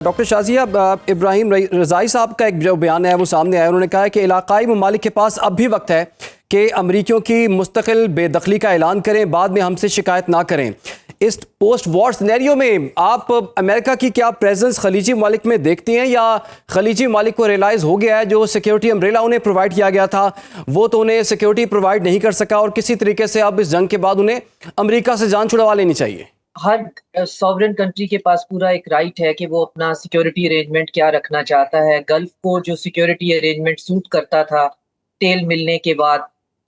Doctor Shazia, Ibrahim रज़ाई साहब का एक जो बयान है वो सामने आया। उन्होंने कहा है कि इलाकाई ममालिक के पास अब भी वक्त है कि अमरीकियों की मुस्तकिल बेदखली का ऐलान करें, बाद में हमसे शिकायत ना करें। इस पोस्ट वॉर सिनेरियो में आप अमेरिका की क्या प्रेजेंस खलीजी ममालिक में देखती हैं, या खलीजी ममालिक को रियलाइज़ हो गया है जो सिक्योरिटी अम्ब्रेला उन्हें प्रोवाइड किया गया था वो तो उन्हें सिक्योरिटी प्रोवाइड नहीं कर सका, और किसी तरीके से अब इस जंग के बाद उन्हें अमरीका से जान छुड़वा लेनी चाहिए? हर सॉवरेन कंट्री के पास पूरा एक राइट है कि वो अपना सिक्योरिटी अरेंजमेंट क्या रखना चाहता है। गल्फ को जो सिक्योरिटी अरेंजमेंट सूट करता था तेल मिलने के बाद,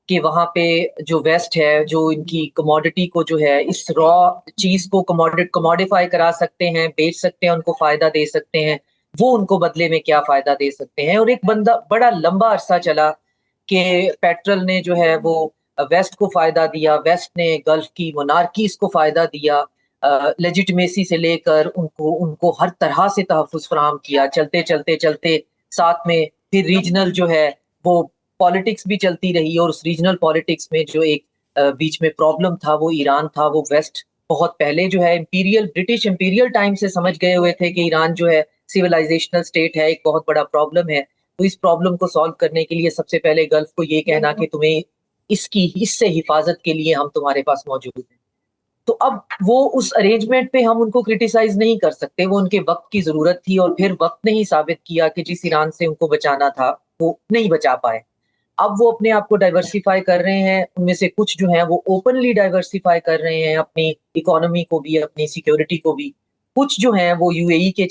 कि वहाँ पे जो वेस्ट है जो इनकी कमोडिटी को जो है इस रॉ चीज़ को कमोडिफाई करा सकते हैं, बेच सकते हैं, उनको फ़ायदा दे सकते हैं, वो उनको बदले में क्या फ़ायदा दे सकते हैं। और एक बंदा बड़ा लंबा अरसा चला कि पेट्रोल ने जो है वो वेस्ट को फ़ायदा दिया, वेस्ट ने गल्फ की मोनार्कीज़ को फ़ायदा दिया, लेजिटिमेसी से लेकर उनको हर तरह से तहफ़्फ़ुज़ फ़राहम किया। चलते साथ में फिर रीजनल जो है वो पॉलिटिक्स भी चलती रही, और उस रीजनल पॉलिटिक्स में जो एक बीच में प्रॉब्लम था वो ईरान था। वो वेस्ट बहुत पहले जो है ब्रिटिश इंपीरियल टाइम से समझ गए हुए थे कि ईरान जो है सिविलाइजेशनल स्टेट है, एक बहुत बड़ा प्रॉब्लम है। तो इस प्रॉब्लम को सॉल्व करने के लिए सबसे पहले गल्फ को ये कहना कि तुम्हें इससे हिफाजत के लिए हम तुम्हारे पास मौजूद हैं। तो अब वो उस अरेंजमेंट पे हम उनको क्रिटिसाइज़ नहीं कर सकते, वो उनके वक़्त की ज़रूरत थी, और फिर वक़्त ने ही साबित किया कि जिस ईरान से उनको बचाना था, वो नहीं बचा पाए। अब वो अपने आप को डाइवर्सिफ़ाई कर रहे हैं, उनमें से कुछ जो हैं वो ओपनली डाइवर्सिफ़ाई कर रहे हैं, अपनी इकोनॉमी को भी, अपनी सिक्योरिटी को भी। कुछ जो हैं वो यूएई के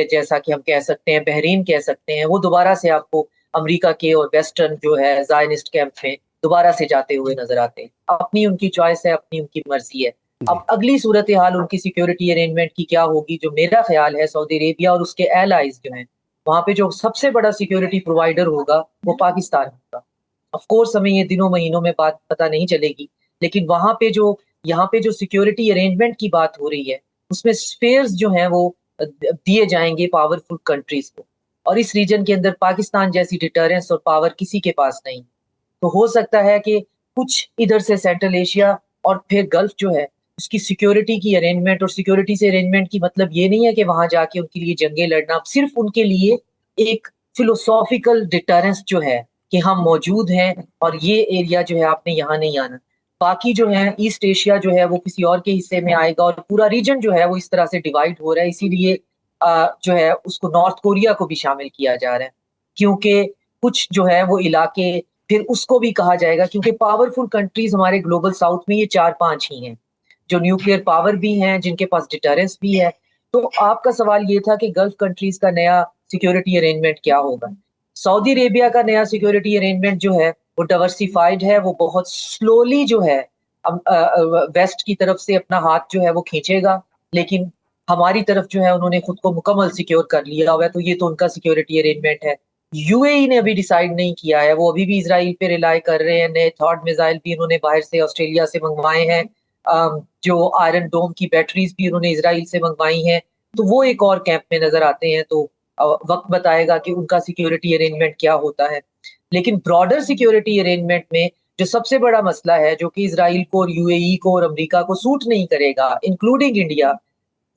जैसा कि हम कह सकते हैं, बहरीन कह सकते हैं, वो दोबारा से आपको अमेरिका के और वेस्टर्न जो है ज़ायनिस्ट कैंप में दोबारा से जाते हुए नज़र आते हैं। अपनी उनकी चॉइस है, अपनी उनकी मर्ज़ी है। जी। अब अगली सूरत-ए-हाल उनकी सिक्योरिटी अरेंजमेंट की क्या होगी, जो मेरा ख़्याल है सऊदी अरेबिया और उसके एलाइज़ जो हैं, वहाँ पे जो सबसे बड़ा सिक्योरिटी प्रोवाइडर होगा, वो पाकिस्तान होगा। ऑफ़ कोर्स हमें ये दिनों महीनों में बात पता नहीं चलेगी, लेकिन वहाँ पे जो यहाँ पे जो सिक्योरिटी अरेंजमेंट की बात हो रही है, उसमें स्फेयर्स जो हैं वो दिए जाएँगे पावरफुल कंट्रीज़ को, और इस रीजन के अंदर पाकिस्तान जैसी डिटरेंस और पावर किसी के पास नहीं। तो हो सकता है कि कुछ इधर से सेंट्रल एशिया और फिर गल्फ जो है, उसकी सिक्योरिटी की अरेंजमेंट, और सिक्योरिटी से अरेंजमेंट की मतलब ये नहीं है कि वहाँ जाके उनके लिए जंगें लड़ना, सिर्फ़ उनके लिए एक फिलोसॉफ़िकल डिटरेंस जो है कि हम मौजूद हैं और ये एरिया जो है आपने यहाँ नहीं आना। बाकी जो है ईस्ट एशिया जो है वो किसी और के हिस्से में आएगा, और पूरा रीजन जो है वो इस तरह से डिवाइड हो रहा है, इसीलिए जो है उसको नॉर्थ कोरिया को भी शामिल किया जा रहा है। क्योंकि कुछ जो है वो इलाके फिर उसको भी कहा जाएगा, क्योंकि पावरफुल कंट्रीज़ हमारे ग्लोबल साउथ में ये 4-5 ही हैं, जो न्यूक्लियर पावर भी हैं, जिनके पास डिटरेंस भी है। तो आपका सवाल ये था कि गल्फ कंट्रीज़ का नया सिक्योरिटी अरेंजमेंट क्या होगा? सऊदी अरेबिया का नया सिक्योरिटी अरेंजमेंट जो है वो डाइवर्सिफाइड है, वो बहुत स्लोली जो है वेस्ट की तरफ से अपना हाथ जो है वो खींचेगा, लेकिन हमारी तरफ जो है उन्होंने खुद को मुकम्मल सिक्योर कर लिया हुआ है, तो ये तो उनका सिक्योरिटी अरेंजमेंट है। यूएई ने अभी डिसाइड नहीं किया है, वो अभी भी इज़राइल पे रिलाई कर रहे हैं, नए थॉट मिसाइल भी उन्होंने बाहर से ऑस्ट्रेलिया से मंगवाए हैं, जो आयरन डोम की बैटरीज भी उन्होंने इज़राइल से मंगवाई हैं, तो वो एक और कैंप में नज़र आते हैं। तो वक़्त बताएगा कि उनका सिक्योरिटी अरेंजमेंट क्या होता है। लेकिन ब्रॉडर सिक्योरिटी अरेंजमेंट में जो सबसे बड़ा मसला है, जो कि इज़राइल को और यूएई को और अमेरिका को सूट नहीं करेगा, इंक्लूडिंग इंडिया,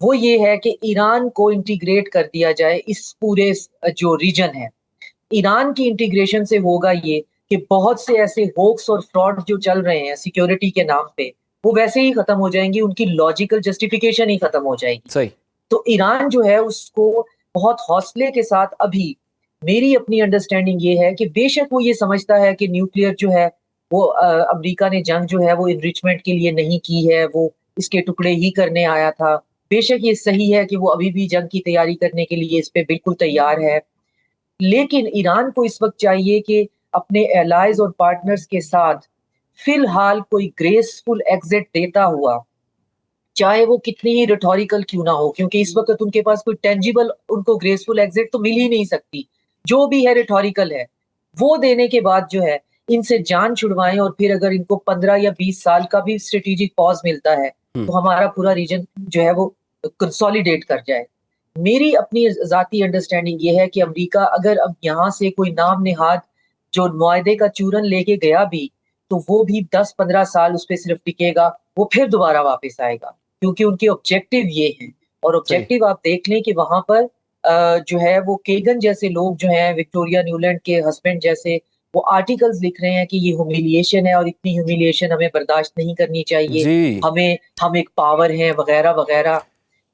वो ये है कि ईरान को इंटीग्रेट कर दिया जाए इस पूरे जो रीजन है। ईरान की इंटीग्रेशन से होगा ये कि बहुत से ऐसे होक्स और फ्रॉड जो चल रहे हैं सिक्योरिटी के नाम पे, वो वैसे ही खत्म हो जाएंगी, उनकी लॉजिकल जस्टिफिकेशन ही खत्म हो जाएगी। सही। तो ईरान जो है उसको बहुत हौसले के साथ, अभी मेरी अपनी अंडरस्टैंडिंग ये है कि बेशक वो ये समझता है कि न्यूक्लियर जो है वो अमेरिका ने जंग जो है वो इनरिचमेंट के लिए नहीं की है, वो इसके टुकड़े ही करने आया था। बेशक ये सही है कि वो अभी भी जंग की तैयारी करने के लिए इस पे बिल्कुल तैयार है। लेकिन ईरान को इस वक़्त चाहिए कि अपने एलाइज़ और पार्टनर्स के साथ फ़िलहाल कोई ग्रेसफुल एग्ज़िट देता हुआ, चाहे वो कितनी ही रिटॉरिकल क्यों ना हो, क्योंकि इस वक़्त उनके पास कोई टेंजिबल उनको ग्रेसफुल एग्ज़िट तो मिल ही नहीं सकती। जो भी है रिटॉरिकल है। वो देने के बाद जो है, इनसे जान छुड़वाएँ, और फिर अगर इनको 15 या 20 साल का भी स्ट्रैटेजिक पॉज़ मिलता है, हम्म। तो हमारा पूरा रीजन जो है वो कंसोलिडेट कर जाए। मेरी अपनी ज़ाती अंडरस्टैंडिंग ये है कि अमेरिका अगर अब यहाँ से कोई नाम नेहाद जो मुआहदे का चूरन लेके गया भी, तो वो भी 10-15 साल उस पे सिर्फ टिकेगा, वो फिर दोबारा वापस आएगा। क्योंकि उनके ऑब्जेक्टिव ये हैं, और सही। ऑब्जेक्टिव आप देख लें कि वहाँ पर जो है वो केगन जैसे लोग जो हैं, विक्टोरिया न्यूलैंड के हस्बैंड जैसे, वो आर्टिकल्स लिख रहे हैं कि ये ह्यूमिलिएशन है और इतनी ह्यूमिलिएशन हमें बर्दाश्त नहीं करनी चाहिए, जी। हम एक पावर हैं वगैरह वगैरह।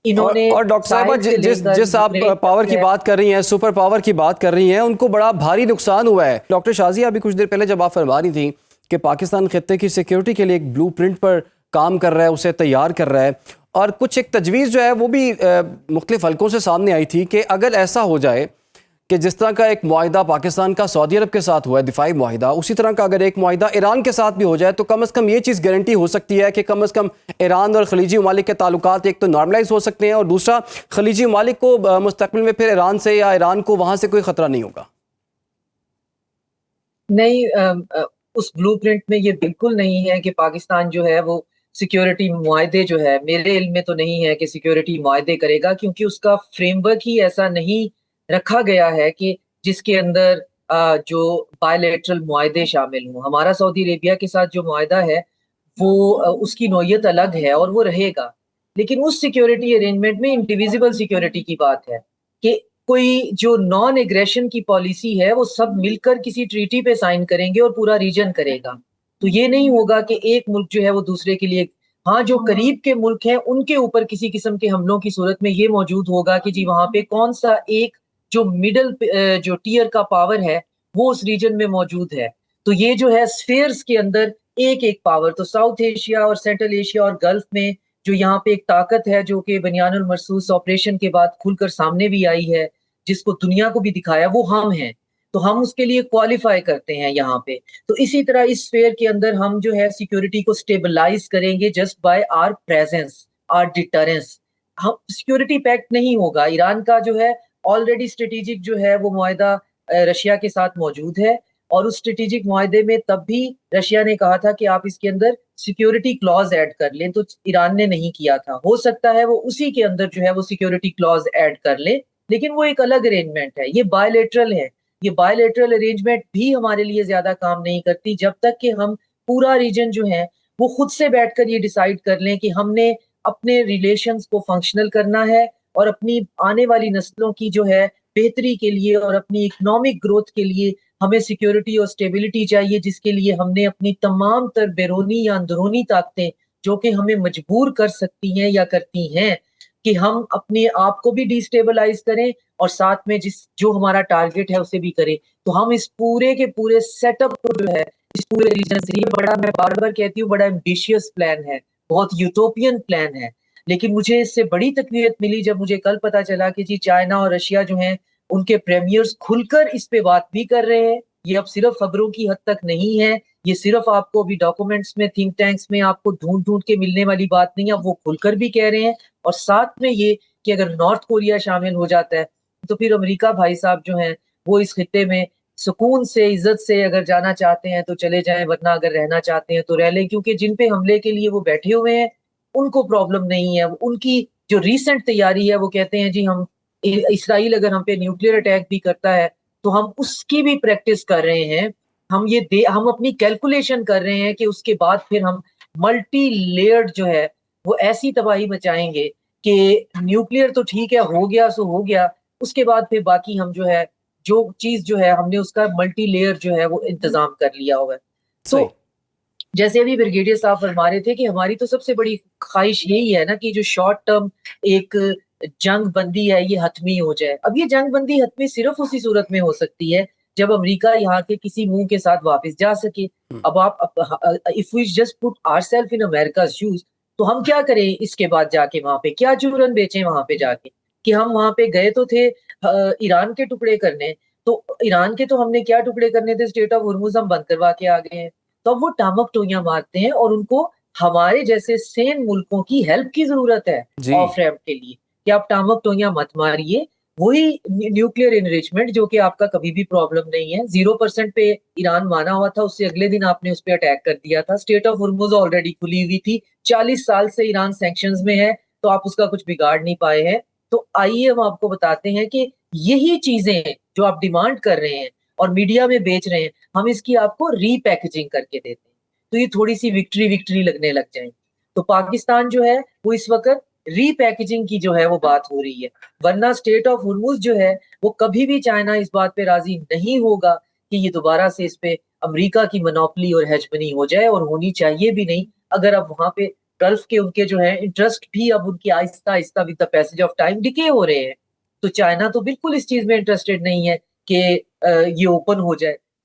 इन्होंने और डॉक्टर साहबा साहिल से जिस लेकर जिस आप यूक्रेन पावर तक की है। बात कर रही हैं, सुपर पावर की बात कर रही हैं, उनको बड़ा भारी नुकसान हुआ है। डॉक्टर शाजिया, अभी कुछ देर पहले जब आप फरमा रही थी कि पाकिस्तान खित्ते की सिक्योरिटी के लिए एक ब्लूप्रिंट पर काम कर रहा है, उसे तैयार कर रहा है, और कुछ एक तजवीज़ जो है वो भी मुख्तलिफ हलकों से सामने आई थी कि अगर ऐसा हो जाए कि जिस तरह का एक मुआहिदा पाकिस्तान का सऊदी अरब के साथ हुआ है, दिफाई मुआहिदा, उसी तरह का अगर एक मुआहिदा ईरान के साथ भी हो जाए, तो कम से कम ये चीज़ गारंटी हो सकती है कि कम से कम ईरान और खलीजी ममालिक के ताल्लुकात एक तो नॉर्मलाइज हो सकते हैं, और दूसरा खलीजी ममालिक को मुस्तकबिल में फिर ईरान से या ईरान को वहाँ से कोई ख़तरा नहीं होगा। नहीं, उस ब्लूप्रिंट में ये बिल्कुल नहीं है कि पाकिस्तान जो है वो सिक्योरिटी मुआहदे जो है, मेरे इल्म में तो नहीं है कि सिक्योरिटी मुआहदे करेगा, क्योंकि उसका फ्रेमवर्क ही ऐसा नहीं रखा गया है कि जिसके अंदर जो बायलैटरल मुआहदे शामिल हों। हमारा सऊदी अरेबिया के साथ जो मुआहदा है वो उसकी नौयत अलग है और वो रहेगा। लेकिन उस सिक्योरिटी अरेंजमेंट में इंडिविजिबल सिक्योरिटी की बात है कि कोई जो नॉन एग्रेशन की पॉलिसी है वो सब मिलकर किसी ट्रीटी पे साइन करेंगे और पूरा रीजन करेगा। तो ये नहीं होगा कि एक मुल्क जो है वो दूसरे के लिए, हाँ जो करीब के मुल्क हैं उनके ऊपर किसी किस्म के हमलों की सूरत में ये मौजूद होगा कि जी वहां पे कौन सा एक जो मिडल जो टियर का पावर है वो उस रीजन में मौजूद है। तो ये जो है स्फेयर्स के अंदर एक एक पावर, तो साउथ एशिया और सेंट्रल एशिया और गल्फ में जो यहाँ पे एक ताकत है जो कि बनियानुल मरसूस ऑपरेशन के बाद खुलकर सामने भी आई है, जिसको दुनिया को भी दिखाया, वो हम हैं। तो हम उसके लिए क्वालिफाई करते हैं यहाँ पे। तो इसी तरह इस स्फेयर के अंदर हम जो है सिक्योरिटी को स्टेबलाइज करेंगे just by our presence, our deterrence. हम सिक्योरिटी पैक्ट नहीं होगा। ईरान का जो है ऑलरेडी स्ट्रेटेजिक जो है वो मुआहदा रशिया के साथ मौजूद है, और उस स्ट्रेटेजिक मुआहदे में तब भी रशिया ने कहा था कि आप इसके अंदर सिक्योरिटी क्लॉज ऐड कर लें, तो ईरान ने नहीं किया था। हो सकता है वो उसी के अंदर जो है वो सिक्योरिटी क्लॉज ऐड कर ले, लेकिन वो एक अलग अरेंजमेंट है, ये बायलैटरल है। ये बायलैटरल अरेंजमेंट भी हमारे लिए ज्यादा काम नहीं करती जब तक कि हम पूरा रीजन जो है वो खुद से बैठकर ये डिसाइड कर लें कि हमने अपने रिलेशंस को फंक्शनल करना है, और अपनी आने वाली नस्लों की जो है बेहतरी के लिए और अपनी इकोनॉमिक ग्रोथ के लिए हमें सिक्योरिटी और स्टेबिलिटी चाहिए, जिसके लिए हमने अपनी तमाम तर बैरूनी या अंदरूनी ताकतें जो कि हमें मजबूर कर सकती हैं या करती हैं कि हम अपने आप को भी डिस्टेबलाइज करें और साथ में जिस जो हमारा टारगेट है उसे भी करें। तो हम इस पूरे के पूरे सेटअप को जो है इस पूरे रीजन से, ये बड़ा, मैं बार बार कहती हूँ, बड़ा एम्बिशियस प्लान है, बहुत यूटोपियन प्लान है। लेकिन मुझे इससे बड़ी तकवीत मिली जब मुझे कल पता चला कि जी चाइना और रशिया जो हैं उनके प्रीमियर्स खुलकर इस पे बात भी कर रहे हैं। ये अब सिर्फ खबरों की हद तक नहीं है, ये सिर्फ आपको अभी डॉक्यूमेंट्स में, थिंक टैंक्स में आपको ढूंढ ढूंढ के मिलने वाली बात नहीं है, वो खुलकर भी कह रहे हैं। और साथ में ये कि अगर नॉर्थ कोरिया शामिल हो जाता है तो फिर अमेरिका भाई साहब जो हैं वो इस खित्ते में सुकून से, इज्जत से अगर जाना चाहते हैं तो चले जाएं, वरना अगर रहना चाहते हैं तो रह लें, क्योंकि जिन पे हमले के लिए वो बैठे हुए हैं उनको प्रॉब्लम नहीं है। उनकी जो रीसेंट तैयारी है वो कहते हैं जी हम इसराइल अगर हम पे न्यूक्लियर अटैक भी करता है तो हम उसकी भी प्रैक्टिस कर रहे हैं। हम अपनी कैलकुलेशन कर रहे हैं कि उसके बाद फिर हम मल्टी लेयर्ड जो है वो ऐसी तबाही मचाएंगे कि न्यूक्लियर तो ठीक है, हो गया सो हो गया, उसके बाद फिर बाकी हम जो है जो चीज जो है हमने उसका मल्टी लेयर जो है वो इंतजाम कर लिया हुआ है। तो सही। जैसे अभी ब्रिगेडियर साहब फरमा रहे थे कि हमारी तो सबसे बड़ी ख्वाहिश यही है ना कि जो शॉर्ट टर्म एक जंग बंदी है ये हतमी हो जाए। अब ये जंग बंदी हतमी सिर्फ उसी सूरत में हो सकती है जब अमेरिका यहाँ के किसी मुंह के साथ वापस जा सके। अब आप if we just put ourselves in America's shoes, तो हम क्या करें इसके बाद जाके वहां पे, क्या चूरन बेचें वहां पे जाके कि हम वहां पे गए तो थे ईरान के टुकड़े करने, तो ईरान के तो हमने क्या टुकड़े करने थे, स्टेट ऑफ हुर्मुज हम बंद करवा के आ गए हैं। तो अब वो टामक टोइयां मारते हैं और उनको हमारे जैसे सेन मुल्कों की हेल्प की जरूरत है जी। ऑफ रैम्प के लिए कि आप टामक टोइयां मत मारिए। वही न्यूक्लियर इनरिचमेंट जो कि आपका कभी भी प्रॉब्लम नहीं है, 0% पे ईरान माना हुआ था, उससे अगले दिन आपने उस पर अटैक कर दिया था। स्टेट ऑफ हुर्मुज ऑलरेडी खुली हुई थी, 40 साल से ईरान सैंक्शंस में है, तो आप उसका कुछ बिगाड़ नहीं पाए हैं। तो आइए हम आपको बताते हैं कि यही चीजें जो आप डिमांड कर रहे हैं और मीडिया में बेच रहे हैं, हम इसकी आपको रीपैकेजिंग करके देते हैं, तो ये थोड़ी सी विक्ट्री विक्ट्री लगने लग जाए। तो पाकिस्तान जो है वो इस वक्त रीपैकेजिंग की जो है वो बात हो रही है। वरना स्टेट ऑफ हुर्मुज जो है वो कभी भी चाइना इस बात पे राजी नहीं होगा कि ये दोबारा से इस पे अमेरिका की मोनोपोली और हेजमनी हो जाए, और होनी चाहिए भी नहीं। अगर अब वहां पे गल्फ के उनके जो है इंटरेस्ट भी अब उनकी Aahista Aahista with the passage of time decay हो रहे हैं, तो चाइना तो बिल्कुल इस चीज में इंटरेस्टेड नहीं है कि ये ओपन हो जाए।